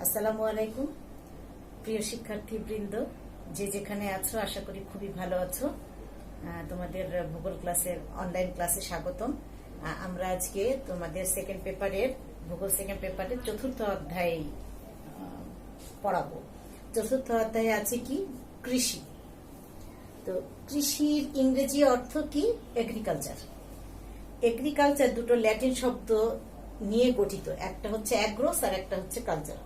আসসালামু আলাইকুম প্রিয় শিক্ষার্থীবৃন্দ, যে যেখানে আছো আশা করি খুবই ভালো আছো। তোমাদের ভূগোল ক্লাসের অনলাইন ক্লাসে স্বাগতম। আমরা আজকে তোমাদের ভূগোল সেকেন্ড পেপারের চতুর্থ অধ্যায় পড়াবো। চতুর্থ অধ্যায়ে আছে কি? কৃষি। তো কৃষির ইংরেজি অর্থ কি? এগ্রিকালচার। এগ্রিকালচার দুটো ল্যাটিন শব্দ নিয়ে গঠিত, একটা হচ্ছে অ্যাগ্রোস আর একটা হচ্ছে কালচার।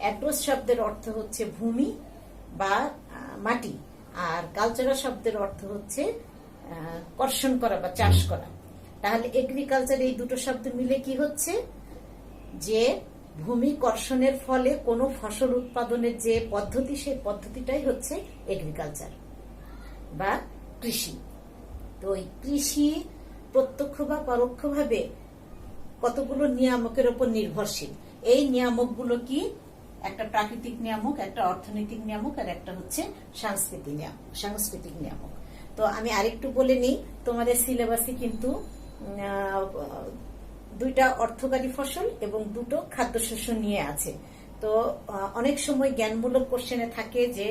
অ্যাগ্রোস শব্দের অর্থ হচ্ছে ভূমি বা মাটি, আর কালচারাল শব্দের অর্থ হচ্ছে কর্ষণ করা বা চাষ করা। তাহলে এগ্রিকালচার এই দুটো শব্দ মিলে কি হচ্ছে? যে ভূমি কর্ষণের ফলে কোনো ফসল উৎপাদনের যে পদ্ধতি, সেই পদ্ধতিটাই হচ্ছে এগ্রিকালচার বা কৃষি। তো এই কৃষি প্রত্যক্ষ বা পরোক্ষভাবে কতগুলো নিয়ামকের উপর নির্ভরশীল। এই নিয়ামকগুলো কি? একটা প্রাকৃতিক নিয়ামক, একটা অর্থনৈতিক নিয়ামক, আর একটা হচ্ছে সাংস্কৃতিক নিয়ামক। তো আমি আরেকটু বলে নিই, তোমাদের সিলেবাসে কিন্তু দুইটা অর্থকারী ফসল এবং দুটো খাদ্যশস্য নিয়ে আছে। তো অনেক সময় জ্ঞানমূলক কোশ্চেনে থাকে যে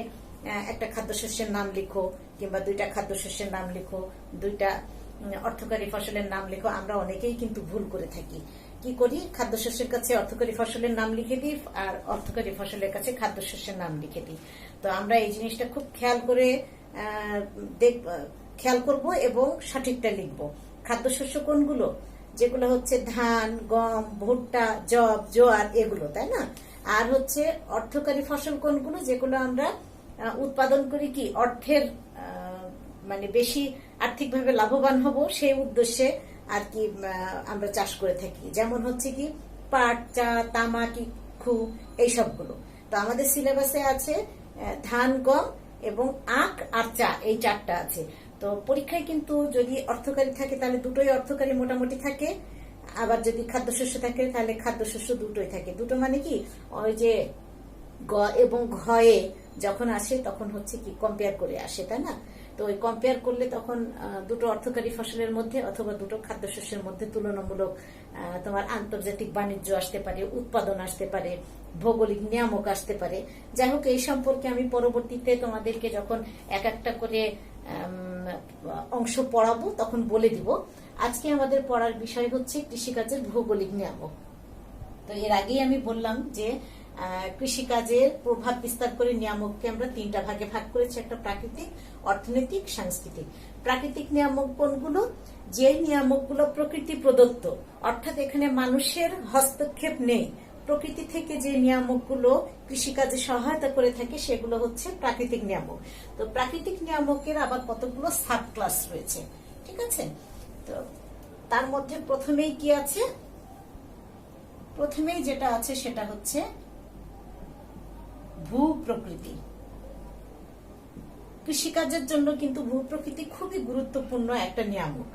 একটা খাদ্যশস্যের নাম লিখো, কিংবা দুইটা খাদ্যশস্যের নাম লিখো, দুইটা অর্থকারী ফসলের নাম লিখো। আমরা অনেকেই কিন্তু ভুল করে থাকি। কি করি? খাদ্যশস্যের কাছে অর্থকারী ফসলের নাম লিখে দিই, আর অর্থকারী ফসলের কাছে খাদ্যশস্যের নাম লিখে দিই। তো আমরা এই জিনিসটা খুব খেয়াল করব এবং সঠিকটা লিখব। খাদ্যশস্য কোনগুলো? যেগুলো হচ্ছে ধান, গম, ভুট্টা, যব, জোয়ার, এগুলো, তাই না? আর হচ্ছে অর্থকারী ফসল কোনগুলো? যেগুলো আমরা উৎপাদন করি কি অর্থের, মানে বেশি আর্থিকভাবে লাভবান হব সেই উদ্দেশ্যে আর কি আমরা চাষ করে থাকি। যেমন হচ্ছে কি পাট, চা, তামাক, ইক্ষু, এইসবগুলো। তো আমাদের সিলেবাসে আছে ধান, গম এবং আখ আর চা, এই চারটা আছে। তো পরীক্ষায় কিন্তু যদি অর্থকারী থাকে তাহলে দুটোই অর্থকারী মোটামুটি থাকে, আবার যদি খাদ্যশস্য থাকে তাহলে খাদ্যশস্য দুটোই থাকে। দুটো মানে কি, ওই যে গ এবং ঘয়ে যখন আসে তখন হচ্ছে কি কম্পেয়ার করে আসে, তাই না? তো ওই কম্পেয়ার করলে তখন দুটো অর্থকারী ফসলের মধ্যে অথবা দুটো খাদ্যশস্যের মধ্যে তুলনামূলক তোমার আন্তর্জাতিক বাণিজ্য আসতে পারে, উৎপাদন আসতে পারে, ভৌগোলিক নিয়ামক আসতে পারে। যাই হোক, এই সম্পর্কে আমি পরবর্তীতে তোমাদেরকে যখন এক একটা করে অংশ পড়াবো তখন বলে দিব। আজকে আমাদের পড়ার বিষয় হচ্ছে কৃষিকাজের ভৌগোলিক নিয়ামক। তো এর আগেই আমি বললাম যে কৃষিকাজের প্রভাব বিস্তার করে নিয়ামককে আমরা তিনটা ভাগে ভাগ করেছি, একটা প্রাকৃতিক, অর্থনৈতিক, সাংস্কৃতিক। প্রাকৃতিক নিয়ামক কোনগুলো? যে নিয়ামকগুলো প্রকৃতি প্রদত্ত, অর্থাৎ এখানে মানুষের হস্তক্ষেপ নেই, প্রকৃতি থেকে যে নিয়ামকগুলো কৃষিকাজে সহায়তা করে থাকে সেগুলো হচ্ছে প্রাকৃতিক নিয়ামক। তো প্রাকৃতিক নিয়ামকের আবার কতগুলো সাব ক্লাস রয়েছে, ঠিক আছে? তো তার মধ্যে প্রথমেই কি আছে? প্রথমেই যেটা আছে সেটা হচ্ছে ভূপ্রকৃতি। কৃষিকাজের জন্য কিন্তু ভূপ্রকৃতি খুবই গুরুত্বপূর্ণ একটা নিয়ামক।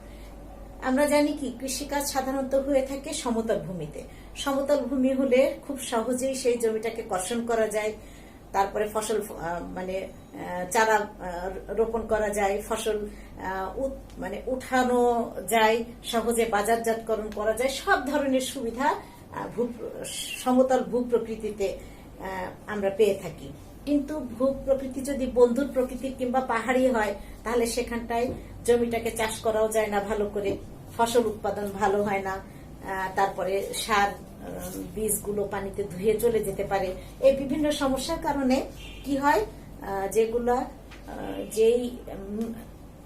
আমরা জানি কি কৃষিকাজ সাধারণত হয়ে থাকে সমতল ভূমিতে। সমতল ভূমি হলে খুব সহজেই সেই জমিটাকে কর্ষণ করা যায়, তারপরে ফসল মানে চারা রোপণ করা যায়, ফসল মানে উঠানো যায়, সহজে বাজারজাতকরণ করা যায়। সব ধরনের সুবিধা সমতল ভূপ্রকৃতিতে আমরা পেয়ে থাকি। কিন্তু ভূপ্রকৃতি যদি বন্ধুর প্রকৃতির কিংবা পাহাড়ি হয় তাহলে সেখানটায় জমিটাকে চাষ করাও যায় না ভালো করে, ফসল উৎপাদন ভালো হয় না, তারপরে সার বীজগুলো পানিতে ধুয়ে চলে যেতে পারে। এই বিভিন্ন সমস্যার কারণে কি হয়, যেই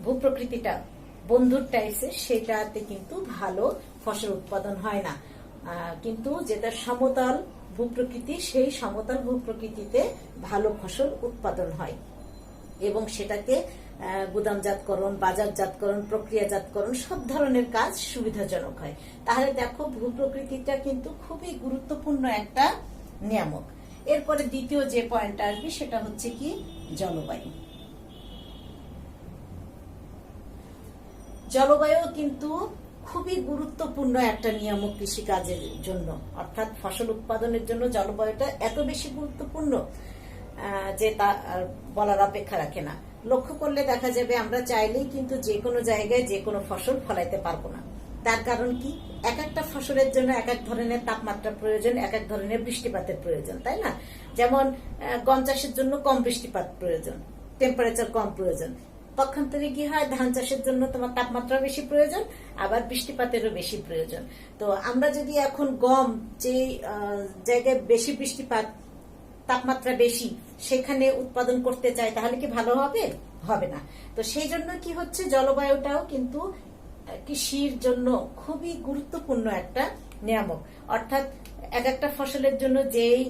ভূপ্রকৃতিটা বন্ধুর টাইপসের সেটাতে কিন্তু ভালো ফসল উৎপাদন হয় না। কিন্তু যেটা সমতল ভূপ্রকৃতি, সেই সমতল ভূপ্রকৃতিতে ভালো ফসল উৎপাদন হয় এবং সেটাকে গুদামজাতকরণ, বাজারজাতকরণ, প্রক্রিয়াজাতকরণ সব ধরনের কাজ সুবিধাজনক হয়। তাহলে দেখো, ভূপ্রকৃতিটা কিন্তু খুবই গুরুত্বপূর্ণ একটা নিয়ামক। এরপরে দ্বিতীয় যে পয়েন্টটা আসবে সেটা হচ্ছে কি জলবায়ু। জলবায়ু কিন্তু খুবই গুরুত্বপূর্ণ একটা নিয়ামক কৃষিকাজের জন্য, অর্থাৎ ফসল উৎপাদনের জন্য জলবায়ুটা এত বেশি গুরুত্বপূর্ণ যে তা বলার অপেক্ষা রাখে না। লক্ষ্য করলে দেখা যাবে আমরা চাইলেই কিন্তু যে কোনো জায়গায় যে কোনো ফসল ফলাইতে পারবো না। তার কারণ কি? এক একটা ফসলের জন্য এক এক ধরনের তাপমাত্রা প্রয়োজন, এক এক ধরনের বৃষ্টিপাতের প্রয়োজন, তাই না? যেমন গম চাষের জন্য কম বৃষ্টিপাত প্রয়োজন, টেম্পারেচার কম প্রয়োজন। পক্ষান্তরে কি হয়, ধান চাষের জন্য তোমার তাপমাত্রা বেশি প্রয়োজন, আবার বৃষ্টিপাতেরও বেশি প্রয়োজন। তো আমরা যদি এখন গম যে জায়গায় বেশি বৃষ্টিপাত, তাপমাত্রা বেশি, সেখানে উৎপাদন করতে চাই, তাহলে কি ভালো হবে? হবে না। তো সেই জন্য কি হচ্ছে, জলবায়ুটাও কিন্তু কৃষির জন্য খুবই গুরুত্বপূর্ণ একটা নিয়ামক। অর্থাৎ এক একটা ফসলের জন্য যেই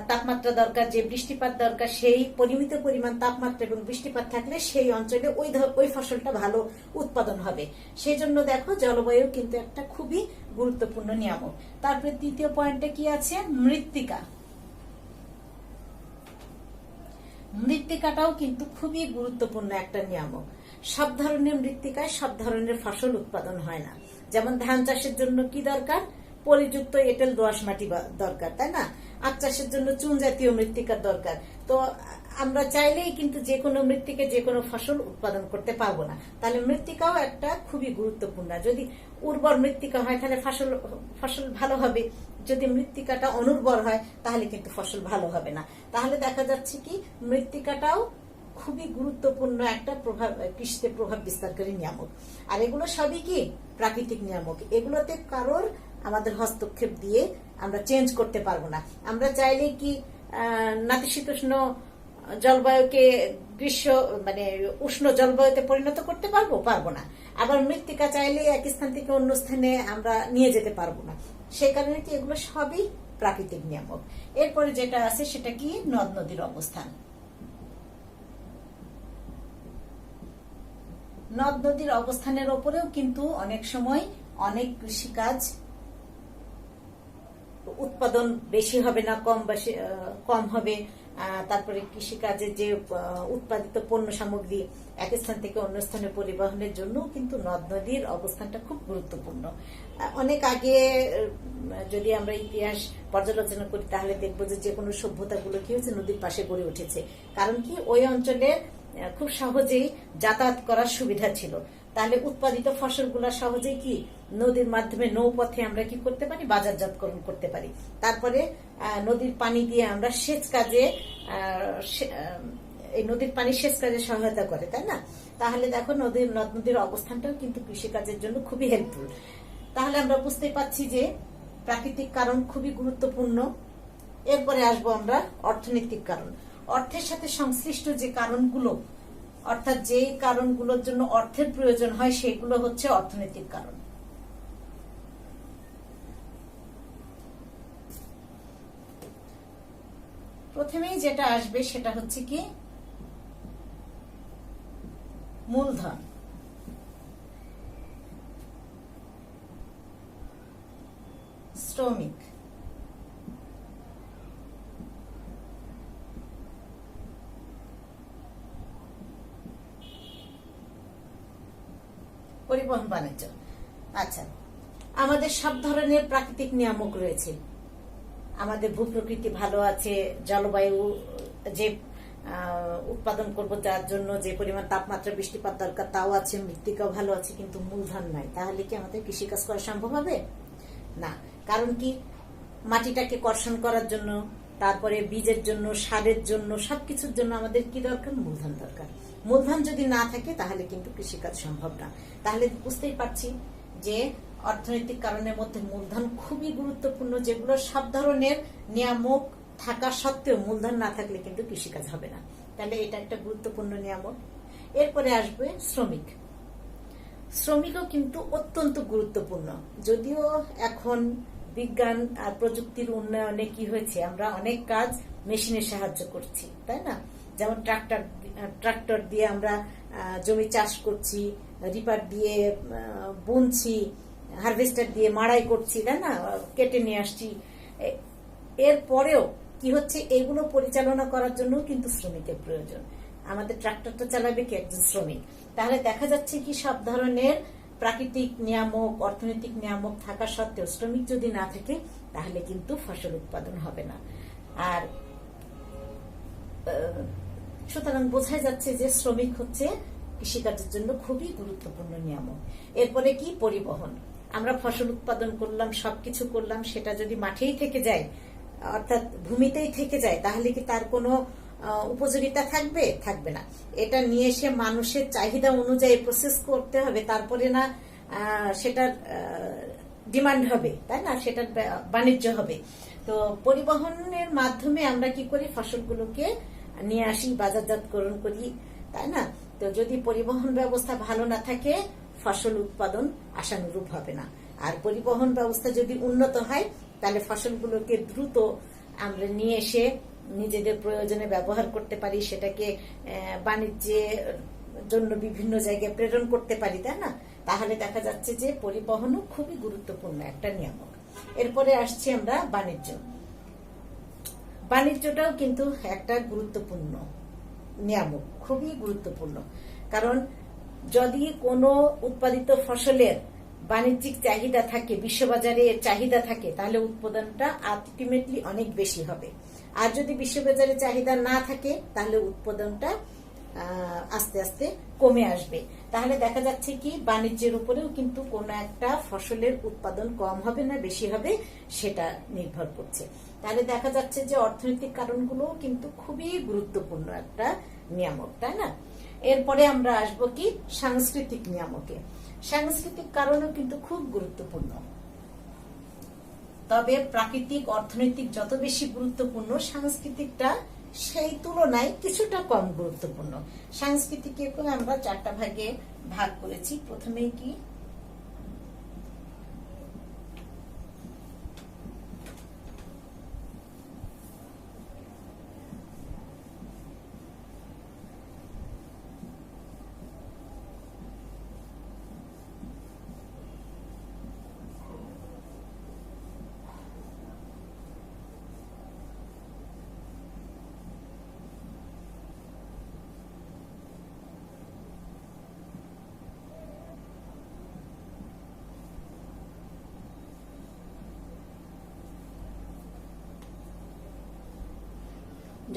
তাপমাত্রা দরকার, যে বৃষ্টিপাত দরকার, সেই পরিমিত পরিমাণ তাপমাত্রা এবং বৃষ্টিপাত থাকলে সেই অঞ্চলে ওই ফসলটা ভালো উৎপাদন হবে। সেই জন্য দেখো, জলবায়ু কিন্তু একটা খুবই গুরুত্বপূর্ণ নিয়ামক। তারপরে তৃতীয় পয়েন্টে কি আছে, মৃত্তিকা। মৃত্তিকাটাও কিন্তু খুবই গুরুত্বপূর্ণ একটা নিয়ামক। সব ধরনের মৃত্তিকায় সব ধরনের ফসল উৎপাদন হয় না। যেমন ধান চাষের জন্য কি দরকার, পলিযুক্ত এঁটেল দোআঁশ মাটি দরকার, তাই না? আখ চাষের জন্য চুন জাতীয় মৃত্তিকার দরকার। তো আমরা চাইলেই কিন্তু যে কোনো মৃত্তিকে যে কোনো ফসল উৎপাদন করতে পারবো না। তাহলে মৃত্তিকাও একটা খুবই গুরুত্বপূর্ণ। যদি উর্বর মৃত্তিকা হয় তাহলে ফসল ভালো হবে, যদি মৃত্তিকাটা অনুর্বর হয় তাহলে কিন্তু ফসল ভালো হবে না। তাহলে দেখা যাচ্ছে কি, মৃত্তিকাটাও খুবই গুরুত্বপূর্ণ একটা কৃষিতে প্রভাব বিস্তারকারী নিয়ামক। আর এগুলো সবই কি প্রাকৃতিক নিয়ামক, এগুলোতে কারোর আমাদের হস্তক্ষেপ দিয়ে আমরা চেঞ্জ করতে পারবো না। আমরা চাইলে কি নাতিশীতোষ্ণ জলবায়ুকে উষ্ণ জলবায়ুতে পরিণত করতে পারবো না। আবার মৃত্তিকা চাইলে এক স্থান থেকে অন্য স্থানে আমরা নিয়ে যেতে পারবো না। সেই কারণে কি এগুলো সবই প্রাকৃতিক নিয়ামক। এরপরে যেটা আছে সেটা কি, নদ নদীর অবস্থান। নদ নদীর অবস্থানের ওপরেও কিন্তু অনেক সময় অনেক কৃষিকাজ উৎপাদন বেশি হবে না, কম হবে। তারপরে কৃষিকাজে যে উৎপাদিত পণ্য সামগ্রী এক স্থান থেকে অন্য স্থানে পরিবহনের জন্য কিন্তু নদ নদীর অবস্থানটা খুব গুরুত্বপূর্ণ। অনেক আগে যদি আমরা ইতিহাস পর্যালোচনা করি তাহলে দেখবো যে কোনো সভ্যতাগুলো কি হয়েছে, নদীর পাশে গড়ে উঠেছে। কারণ কি, ওই অঞ্চলে খুব সহজেই যাতায়াত করার সুবিধা ছিল। তাহলে উৎপাদিত ফসলগুলো সহজেই কি নদীর মাধ্যমে নৌপথে আমরা কি করতে পারি, বাজারজাতকরণ করতে পারি। তারপরে নদীর পানি দিয়ে আমরা সেচ কাজে, এই নদীর পানি সেচ কাজে সহায়তা করে, তাই না? তাহলে দেখো, নদ নদীর অবস্থানটাও কিন্তু কৃষিকাজের জন্য খুবই হেল্পফুল। তাহলে আমরা বুঝতে পারছি যে প্রাকৃতিক কারণ খুবই গুরুত্বপূর্ণ। এরপরে আসবো আমরা অর্থনৈতিক কারণ। অর্থের সাথে সংশ্লিষ্ট যে কারণগুলো, অর্থাৎ যে কারণগুলোর জন্য অর্থের প্রয়োজন হয়, সেগুলো হচ্ছে অর্থনৈতিক কারণ। প্রথমেই যেটা আসবে সেটা হচ্ছে কি, মূলধন। শ্রমিক, পরিবহন বাণিজ্য। আচ্ছা, আমাদের সব ধরনের প্রাকৃতিক নিয়ামক রয়েছে। আমাদের ভূপ্রকৃতি ভালো আছে, জলবায়ু যে উৎপাদন করব যার জন্য যে পরিমাণ তাপমাত্রা বৃষ্টিপাত দরকার তাও আছে, মৃত্তিকাও ভালো আছে, কিন্তু মূলধন নাই। তাহলে কি আমাদের কৃষিকাজ করা সম্ভব হবে না? কারণ কি, মাটিটাকে কর্ষণ করার জন্য, তারপরে বীজের জন্য, সারের জন্য, সবকিছুর জন্য আমাদের কি দরকার, মূলধন দরকার। মূলধন যদি না থাকে তাহলে কিন্তু কৃষিকাজ সম্ভব না। তাহলে বুঝতেই পারছি যে অর্থনৈতিক কারণের মধ্যে মূলধন খুবই গুরুত্বপূর্ণ, যেগুলো সব ধরনের নিয়ামক থাকা সত্ত্বেও মূলধন না থাকলে কিন্তু কৃষিকাজ হবে না। তাহলে এটা একটা গুরুত্বপূর্ণ নিয়ামক। এরপরে আসবে শ্রমিক। শ্রমিকও কিন্তু অত্যন্ত গুরুত্বপূর্ণ। যদিও এখন বিজ্ঞান আর প্রযুক্তির উন্নয়নে কি হয়েছে, আমরা অনেক কাজ মেশিনের সাহায্য করছি, তাই না? যেমন ট্রাক্টর দিয়ে আমরা জমি চাষ করছি, রিপার দিয়ে বুনছি, হারভেস্টার দিয়ে মাড়াই করছি, তাই না, কেটে নিয়ে আসছি। এরপরেও কি হচ্ছে, এগুলো পরিচালনা করার জন্য কিন্তু শ্রমিকের প্রয়োজন। আমাদের ট্রাক্টরটা চালাবে কি, একজন শ্রমিক। তাহলে দেখা যাচ্ছে কি, সব ধরনের প্রাকৃতিক নিয়ামক, অর্থনৈতিক নিয়ামক থাকা সত্ত্বেও শ্রমিক যদি না থাকে তাহলে কিন্তু ফসল উৎপাদন হবে না। আর সুতরাং বোঝাই যাচ্ছে যে শ্রমিক হচ্ছে কৃষিকাজের জন্য খুবই গুরুত্বপূর্ণ নিয়ামক। এরপরে কি, পরিবহন। আমরা ফসল উৎপাদন করলাম, সবকিছু করলাম, সেটা যদি মাঠেই থেকে যায়, অর্থাৎ ভূমিতেই থেকে যায়, তাহলে কি তার কোনো উপযোগিতা থাকবে? থাকবে না। এটা নিয়ে এসে মানুষের চাহিদা অনুযায়ী প্রসেস করতে হবে, তারপরে না সেটার ডিমান্ড হবে, তাই না, সেটার বাণিজ্য হবে। তো পরিবহনের মাধ্যমে আমরা কি করি, ফসলগুলোকে নিয়ে আসি, বাজারজাতকরণ করি, তাই না। তো যদি পরিবহন ব্যবস্থা ভালো না থাকে, ফসল উৎপাদন আশানুরূপ হবে না। আর পরিবহন ব্যবস্থা যদি উন্নত হয়, তাহলে ফসলগুলোকে দ্রুত আমরা নিয়ে এসে নিজেদের প্রয়োজনে ব্যবহার করতে পারি, সেটাকে বাণিজ্যের জন্য বিভিন্ন জায়গায় প্রেরণ করতে পারি, তাই না। তাহলে দেখা যাচ্ছে যে পরিবহনও খুবই গুরুত্বপূর্ণ একটা নিয়ামক। এরপরে আসছি আমরা বাণিজ্য। বাণিজ্যটাও কিন্তু একটা গুরুত্বপূর্ণ নিয়ামক, খুবই গুরুত্বপূর্ণ। কারণ যদি কোনো উৎপাদিত ফসলের বাণিজ্যিক চাহিদা থাকে, বিশ্ববাজারে এর চাহিদা থাকে, তাহলে উৎপাদনটা আলটিমেটলি অনেক বেশি হবে। আর যদি বিশ্ববাজারে চাহিদা না থাকে, তাহলে উৎপাদনটা আস্তে আস্তে কমে আসবে। তাহলে দেখা যাচ্ছে কি বাণিজ্যের উপরেও কিন্তু কোনো একটা ফসলের উৎপাদন কম হবে না বেশি হবে, সেটা নির্ভর করছে। তাহলে দেখা যাচ্ছে যে অর্থনৈতিক কারণগুলো কিন্তু খুবই গুরুত্বপূর্ণ একটা নিয়ামক, তাই না। এরপরে আমরা আসবো কি সাংস্কৃতিক নিয়ামকে। সাংস্কৃতিক কারণও কিন্তু খুব গুরুত্বপূর্ণ, তবে প্রাকৃতিক অর্থনৈতিক যত বেশি গুরুত্বপূর্ণ, সাংস্কৃতিকটা সেই তুলনায় কিছুটা কম গুরুত্বপূর্ণ। সাংস্কৃতিক আমরা 4টা ভাগে ভাগ করেছি। প্রথমেই কি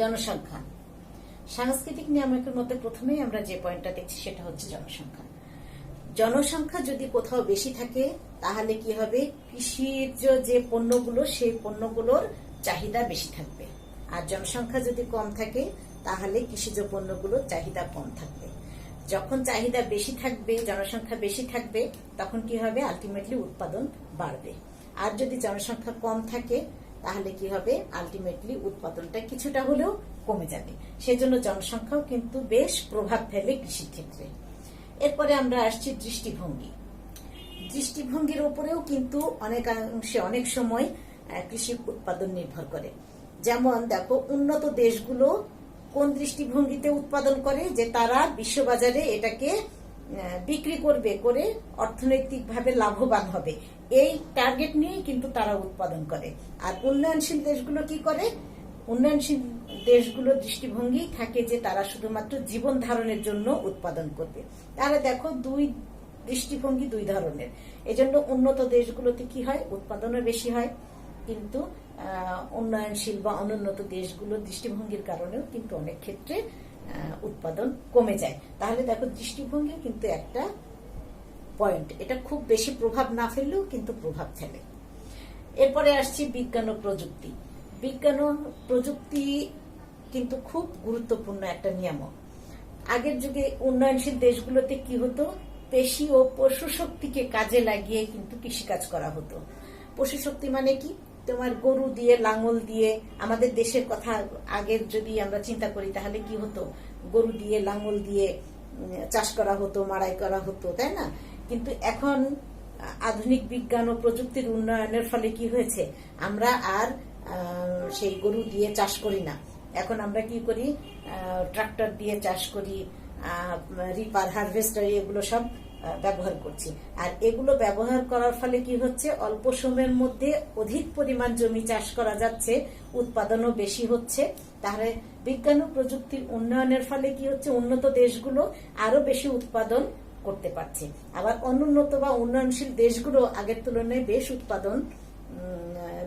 জনসংখ্যা। সাংস্কৃতিক নিয়ামকের মধ্যে প্রথমেই আমরা যে পয়েন্টটা দেখছি সেটা হচ্ছে জনসংখ্যা। জনসংখ্যা যদি কোথাও বেশি থাকে, তাহলে কি হবে, কৃষির যে পণ্যগুলো, সেই পণ্যগুলোর চাহিদা বেশি থাকবে। আর জনসংখ্যা যদি কম থাকে, তাহলে কৃষিজ পণ্যগুলোর চাহিদা কম থাকবে। যখন চাহিদা বেশি থাকবে, জনসংখ্যা বেশি থাকবে, তখন কি হবে, আলটিমেটলি উৎপাদন বাড়বে। আর যদি জনসংখ্যা কম থাকে, তাহলে কি হবে, আলটিমেটলি উৎপাদনটা কিছুটা হলেও কমে যাবে। সেজন্য জনসংখ্যাও কিন্তু বেশ প্রভাব ফেলে কৃষির ক্ষেত্রে। এরপরে আমরা আসছি দৃষ্টিভঙ্গি। দৃষ্টিভঙ্গির উপরেও কিন্তু অনেকাংশে অনেক সময় কৃষি উৎপাদন নির্ভর করে। যেমন দেখো, উন্নত দেশগুলো কোন দৃষ্টিভঙ্গিতে উৎপাদন করে, যে তারা বিশ্ববাজারে এটাকে বিক্রি করবে, করে অর্থনৈতিকভাবে লাভবান হবে, এই টার্গেট নিয়েই কিন্তু তারা উৎপাদন করে। আর উন্নয়নশীল দেশগুলো কি করে, উন্নয়নশীল দেশগুলোর দৃষ্টিভঙ্গি থাকে যে তারা শুধুমাত্র জীবন ধারণের জন্য উৎপাদন করবে। তাহলে দেখো, দৃষ্টিভঙ্গি দুই ধরনের। এজন্য উন্নত দেশগুলোতে কি হয়, উৎপাদনও বেশি হয়, কিন্তু উন্নয়নশীল বা অনুন্নত দেশগুলোর দৃষ্টিভঙ্গির কারণেও কিন্তু অনেক ক্ষেত্রে উৎপাদন কমে যায়। তাহলে দেখো, দৃষ্টিভঙ্গি কিন্তু একটা পয়েন্ট, এটা খুব বেশি প্রভাব না ফেললেও কিন্তু প্রভাব ফেলে। এরপরে আসছি বিজ্ঞান ও প্রযুক্তি। বিজ্ঞান ও প্রযুক্তি কিন্তু খুব গুরুত্বপূর্ণ একটা নিয়ামক। আগের যুগে উন্নয়নশীল দেশগুলোতে কি হতো, পেশি ও পশু শক্তিকে কাজে লাগিয়ে কিন্তু কৃষিকাজ করা হতো। পশু শক্তি মানে কি, তোমার গরু দিয়ে, লাঙল দিয়ে, আমাদের দেশের কথা আগের যদি আমরা চিন্তা করি, তাহলে কি হতো, গরু দিয়ে, লাঙল দিয়ে চাষ করা হতো, মাড়াই করা হতো, তাই না। কিন্তু এখন আধুনিক বিজ্ঞান ও প্রযুক্তির উন্নয়নের ফলে কি হয়েছে, আমরা আর সেই গরু দিয়ে চাষ করি না। এখন আমরা কি করি, ট্রাক্টর দিয়ে চাষ করি, রিপার, হারভেস্টার, এগুলো সব ব্যবহার করছি। আর এগুলো ব্যবহার করার ফলে কি হচ্ছে, অল্প সময়ের মধ্যে অধিক পরিমাণ জমি চাষ করা যাচ্ছে, উৎপাদনও বেশি হচ্ছে। তাহলে বিজ্ঞান ও প্রযুক্তির উন্নয়নের ফলে কি হচ্ছে, উন্নত দেশগুলো আরো বেশি উৎপাদন করতে পারছে। আবার অনুন্নত বা উন্নয়নশীল দেশগুলো আগের তুলনায় বেশ উৎপাদন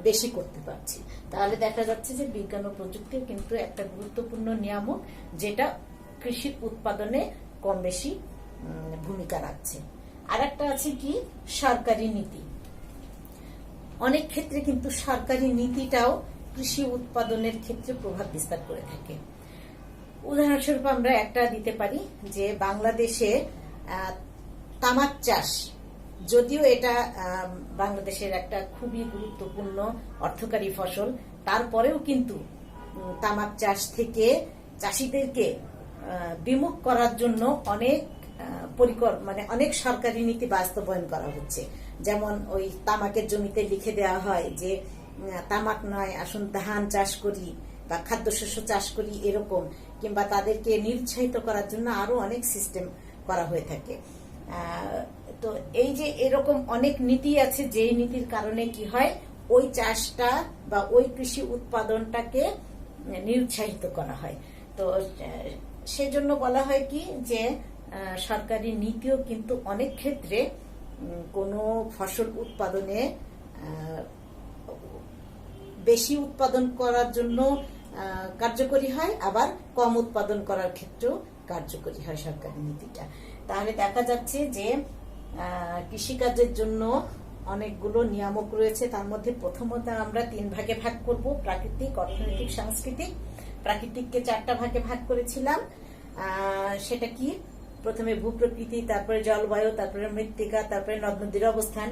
বেশি করতে পারছে। তাহলে দেখা যাচ্ছে যে বিজ্ঞান ও প্রযুক্তিও কিন্তু একটা গুরুত্বপূর্ণ নিয়ামক, যেটা কৃষির উৎপাদনে কম বেশি ভূমিকা রাখছে। আর একটা আছে কি সরকারি নীতি। অনেক ক্ষেত্রে কিন্তু সরকারি নীতিটাও কৃষি উৎপাদনের ক্ষেত্রে প্রভাব বিস্তার করে থাকে। উদাহরণস্বরূপ আমরা একটা দিতে পারি যে বাংলাদেশে তামাক চাষ, যদিও এটা বাংলাদেশের একটা খুবই গুরুত্বপূর্ণ অর্থকারী ফসল, তারপরেও কিন্তু তামাক চাষ থেকে চাষিদেরকে বিমুখ করার জন্য অনেক সরকারি নীতি বাস্তবায়ন করা হচ্ছে। যেমন ওই তামাকের জমিতে লিখে দেওয়া হয় যে তামাক নয়, আসুন ধান চাষ করি বা খাদ্যশস্য চাষ করি, এরকম, কিংবা তাদেরকে নিরুৎসাহিত করার জন্য আরো অনেক সিস্টেম করা হয়ে থাকে। তো এই যে এরকম অনেক নীতি আছে, যেই নীতির কারণে কি হয়, ওই চাষটা বা ওই কৃষি উৎপাদনটাকে নিরুৎসাহিত করা হয়। তো সেজন্য বলা হয় কি যে সরকারি নীতিও কিন্তু অনেক ক্ষেত্রে কোনো ফসল উৎপাদনে বেশি উৎপাদন করার জন্য কার্যকরী হয়, আবার কম উৎপাদন করার ক্ষেত্রেও কার্যকরী হয় সরকারি নীতিটা। তাহলে দেখা যাচ্ছে যে কৃষিকাজের জন্য অনেকগুলো নিয়ামক রয়েছে। তার মধ্যে প্রথমত আমরা 3 ভাগে ভাগ করব, প্রাকৃতিক, অর্থনৈতিক, সাংস্কৃতিক। প্রাকৃতিককে 4টা ভাগে ভাগ করেছিলাম। সেটা কি, প্রথমে ভূপ্রকৃতি, তারপরে জলবায়ু, তারপরে মৃত্তিকা, তারপরে নদ নদীর অবস্থান।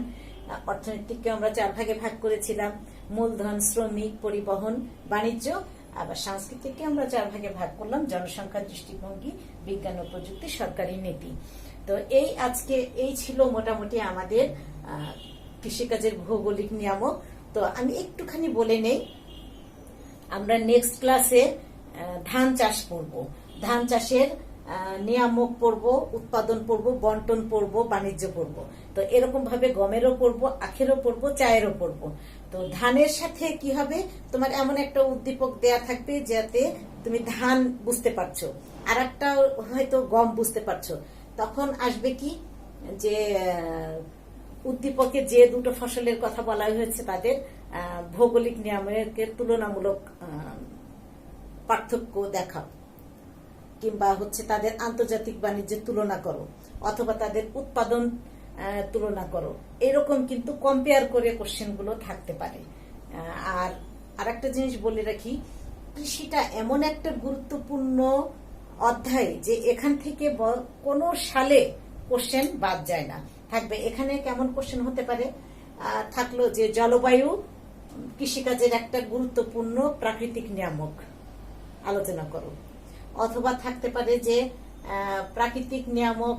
অর্থনৈতিককে আমরা 4 ভাগে ভাগ করেছিলাম, মূলধন, শ্রমিক, পরিবহন, বাণিজ্য। আবার সাংস্কৃতিককে আমরা 4 ভাগে ভাগ করলাম, জনসংখ্যা, দৃষ্টিভঙ্গি, বিজ্ঞান ও প্রযুক্তি, সরকারি নীতি। তো এই ছিল মোটামুটি আমাদের কৃষিকাজের ভৌগোলিক নিয়ামক। তো আমি একটুখানি বলে নেই, আমরা নেক্সট ক্লাসে ধান চাষ পড়ব, ধান চাষের নিয়ামক পড়ব, উৎপাদন পড়ব, বন্টন পড়ব, বাণিজ্য পড়ব। তো এরকম ভাবে গমেরও পড়ব, আখেরও পড়ব, চায়েরও পড়ব। তো ধানের সাথে কি হবে, তোমার এমন একটা উদ্দীপক দেয়া থাকবে যাতে তুমি ধান বুঝতে পারছো, আর একটা হয়তো গম বুঝতে পারছো। তখন আসবে কি যে উদ্দীপকে যে দুটো ফসলের কথা বলা হয়েছে তাদের ভৌগোলিক নিয়ামকের তুলনামূলক পার্থক্য দেখাও, কিংবা তাদের আন্তর্জাতিক বাণিজ্যের তুলনা করো, অথবা তাদের উৎপাদন তুলনা করো। এরকম কিন্তু কম্পেয়ার করে কোশ্চেনগুলো থাকতে পারে। আর আরেকটা জিনিস বলে রাখি, কৃষিটা এমন একটা গুরুত্বপূর্ণ অধ্যায় যে এখান থেকে কোনো সালে কোশ্চেন বাদ যায় না। থাকবে এখানে কেমন কোশ্চেন হতে পারে, থাকলো যে জলবায়ু কৃষিকাজের একটা গুরুত্বপূর্ণ প্রাকৃতিক নিয়ামক, আলোচনা করো। অথবা থাকতে পারে যে প্রাকৃতিক নিয়ামক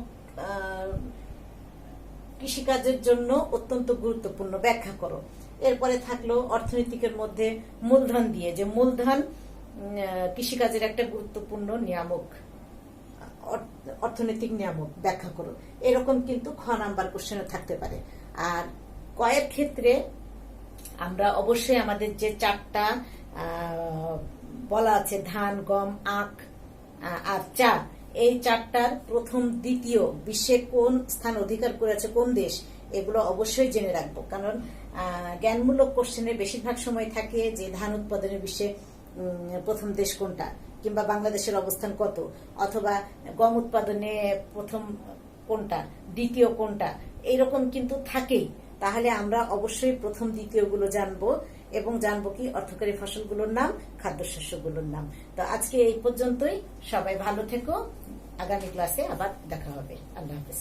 কৃষিকাজের জন্য অত্যন্ত গুরুত্বপূর্ণ, ব্যাখ্যা করো। এরপরে থাকলো অর্থনৈতিকের মধ্যে মূলধন দিয়ে, যে মূলধন কৃষিকাজের একটা গুরুত্বপূর্ণ নিয়ামক, অর্থনৈতিক নিয়ামক, ব্যাখ্যা করো। এরকম কিন্তু খ নাম্বার কোশ্চেনে থাকতে পারে। আর কয়ের ক্ষেত্রে আমরা অবশ্যই আমাদের যে 4টা বলা আছে, ধান, গম, আখ আর চা, এই 4টার প্রথম, দ্বিতীয়, বিশ্বে কোন স্থান অধিকার করেছে কোন দেশ, এগুলো অবশ্যই জেনে রাখবো। কারণ জ্ঞানমূলক কোশ্চেনে বেশিরভাগ সময় থাকে যে ধান উৎপাদনে বিশ্বে প্রথম দেশ কোনটা, কিংবা বাংলাদেশের অবস্থান কত, অথবা গম উৎপাদনে প্রথম কোনটা, দ্বিতীয় কোনটা, এইরকম কিন্তু থাকেই। তাহলে আমরা অবশ্যই প্রথম দ্বিতীয় গুলো জানবো, এবং জানবো কি অর্থকারী ফসলগুলোর নাম, খাদ্যশস্যগুলোর নাম। তো আজকে এই পর্যন্তই, সবাই ভালো থেকো, আগামী ক্লাসে আবার দেখা হবে। আল্লাহ হাফেজ।